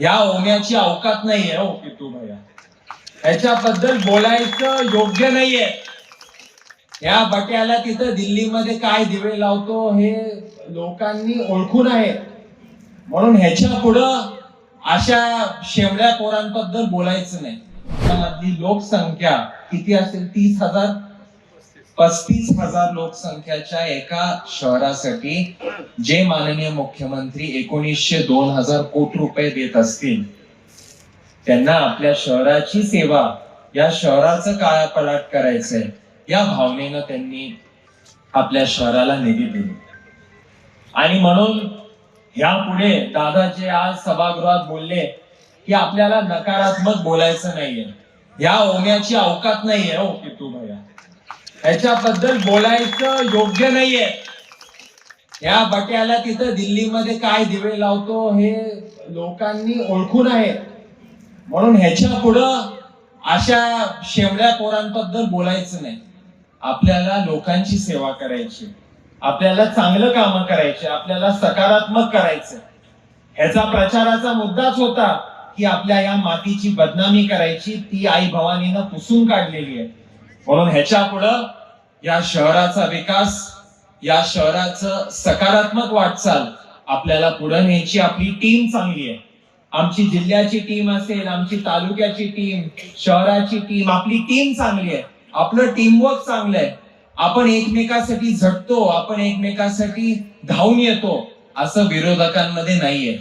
या ओम्याची अवकात नाहीये हो पितू भैया, याच्याबद्दल बोलायचं योग्य नाहीये. या बट्याला तिथं दिल्लीमध्ये काय दिवे लावतो हे लोकांनी ओळखून आहे, म्हणून ह्याच्या पुढं अशा शेवड्या पोरांबद्दल बोलायचं नाही. त्यामधली लोकसंख्या किती असेल? 30,000 35,000 लोकसंख्याच्या एका शहरासाठी जे माननीय मुख्यमंत्री 1900-2000 कोटी रुपये देत असतील, त्यांना आपल्या शहराची सेवा, या शहराचं कायापालट करायचंय, या भावनेनं त्यांनी आपल्या शहराला निधी दिली. आणि म्हणून यापुढे दादाचे आज सभागृहात बोलले की आपल्याला नकारात्मक बोलायचं नाहीये. या ओम्याची अवकात नाहीये हो पितू भैया, याच्याबद्दल बोलायचं योग्य नाहीये. या बट्याला तिथं दिल्लीमध्ये काय दिवे लावतो हे लोकांनी ओळखून आहे, म्हणून ह्याच्या पुढं अशा शेवड्या पोरांबद्दल बोलायचं नाही. आपल्याला लोकांची सेवा करायची, आपल्याला चांगलं काम करायचे, आपल्याला सकारात्मक करायचं. ह्याचा प्रचाराचा मुद्दाच होता की आपल्या या मातीची बदनामी करायची, ती आई भवानीनं पुसून काढलेली आहे. म्हणून ह्याच्या पुढं या शहराचा विकास, या शहराचं सकारात्मक वाटचाल आपल्याला पुढे न्यायची. आपली टीम चांगली आहे, आमची जिल्ह्याची टीम असेल, आमची तालुक्याची टीम, शहराची टीम, आपली टीम चांगली आहे, आपलं टीमवर्क चांगलं आहे. आपण एकमेकासाठी झटतो, आपण एकमेकासाठी धावून येतो, असं विरोधकांमध्ये नाहीये.